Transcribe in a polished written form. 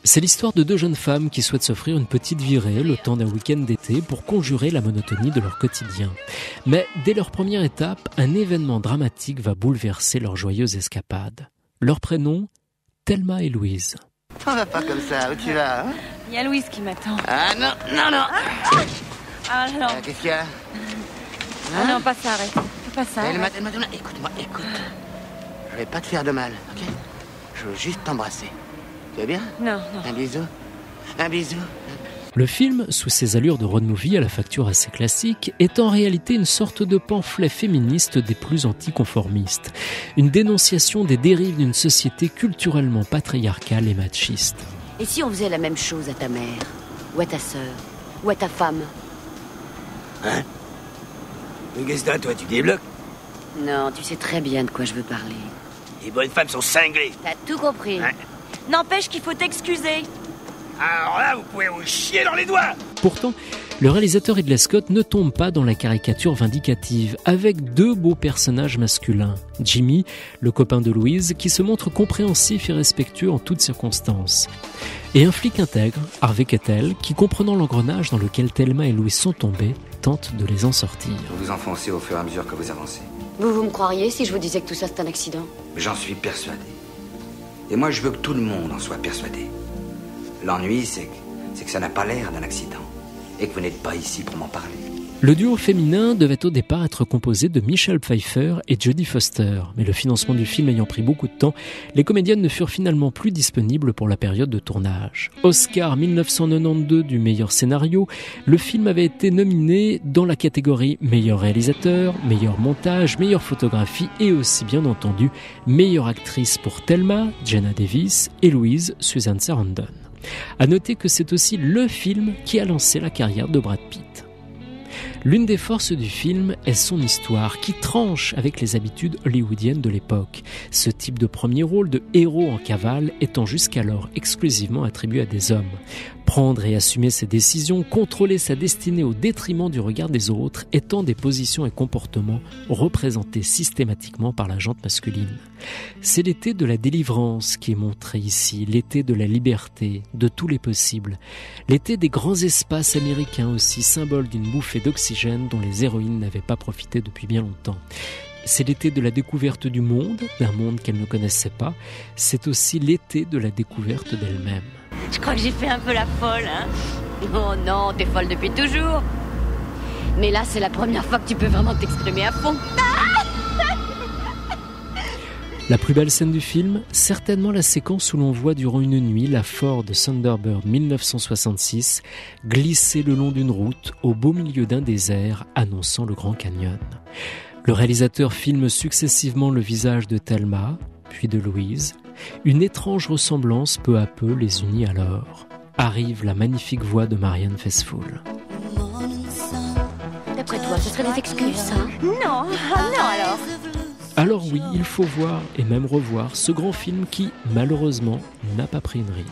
C'est l'histoire de deux jeunes femmes qui souhaitent s'offrir une petite virée le temps d'un week-end d'été pour conjurer la monotonie de leur quotidien. Mais dès leur première étape, un événement dramatique va bouleverser leur joyeuse escapade. Leur prénom, Thelma et Louise. On va pas comme ça, où tu vas hein? Il y a Louise qui m'attend. Ah non. Ah non. Qu'est-ce qu'il y a Ah non, pas ça, arrête. Pas ça. Thelma, écoute-moi. Je vais pas te faire de mal, ok? Je veux juste t'embrasser. Tu vas bien? Non. Un bisou. Le film, sous ses allures de road movie à la facture assez classique, est en réalité une sorte de pamphlet féministe des plus anticonformistes. Une dénonciation des dérives d'une société culturellement patriarcale et machiste. Et si on faisait la même chose à ta mère, ou à ta sœur, ou à ta femme? Hein? Qu'est-ce que t'as, toi, tu débloques? Non, tu sais très bien de quoi je veux parler. Les bonnes femmes sont cinglées. T'as tout compris. Hein? N'empêche qu'il faut t'excuser. Alors là, vous pouvez vous chier dans les doigts. Pourtant, le réalisateur Ridley Scott ne tombe pas dans la caricature vindicative, avec deux beaux personnages masculins. Jimmy, le copain de Louise, qui se montre compréhensif et respectueux en toutes circonstances. Et un flic intègre, Harvey Keitel, qui, comprenant l'engrenage dans lequel Thelma et Louise sont tombés, tente de les en sortir. Vous vous enfoncez au fur et à mesure que vous avancez. Vous me croiriez si je vous disais que tout ça c'est un accident? J'en suis persuadé. Et moi, je veux que tout le monde en soit persuadé. L'ennui, c'est que ça n'a pas l'air d'un accident. Et que vous n'êtes pas ici pour m'en parler. Le duo féminin devait au départ être composé de Michelle Pfeiffer et Jodie Foster. Mais le financement du film ayant pris beaucoup de temps, les comédiennes ne furent finalement plus disponibles pour la période de tournage. Oscar 1992 du meilleur scénario, le film avait été nominé dans la catégorie meilleur réalisateur, meilleur montage, meilleure photographie et aussi bien entendu meilleure actrice pour Thelma, Jenna Davis et Louise, Susan Sarandon. À noter que c'est aussi le film qui a lancé la carrière de Brad Pitt. L'une des forces du film est son histoire qui tranche avec les habitudes hollywoodiennes de l'époque. Ce type de premier rôle de héros en cavale étant jusqu'alors exclusivement attribué à des hommes. Prendre et assumer ses décisions, contrôler sa destinée au détriment du regard des autres, étant des positions et comportements représentés systématiquement par la jante masculine. C'est l'été de la délivrance qui est montré ici, l'été de la liberté, de tous les possibles. L'été des grands espaces américains aussi, symbole d'une bouffée d'oxygène dont les héroïnes n'avaient pas profité depuis bien longtemps. C'est l'été de la découverte du monde, d'un monde qu'elles ne connaissaient pas. C'est aussi l'été de la découverte d'elles-mêmes. Je crois que j'ai fait un peu la folle, hein. Oh non, t'es folle depuis toujours. Mais là, c'est la première fois que tu peux vraiment t'exprimer à fond. La plus belle scène du film, certainement la séquence où l'on voit durant une nuit la Ford Thunderbird 1966 glisser le long d'une route au beau milieu d'un désert annonçant le Grand Canyon. Le réalisateur filme successivement le visage de Thelma, puis de Louise. Une étrange ressemblance peu à peu les unit alors. Arrive la magnifique voix de Marianne Faithfull. D'après toi, ce serait des excuses, ça? Non alors. Alors oui, il faut voir et même revoir ce grand film qui, malheureusement, n'a pas pris une ride.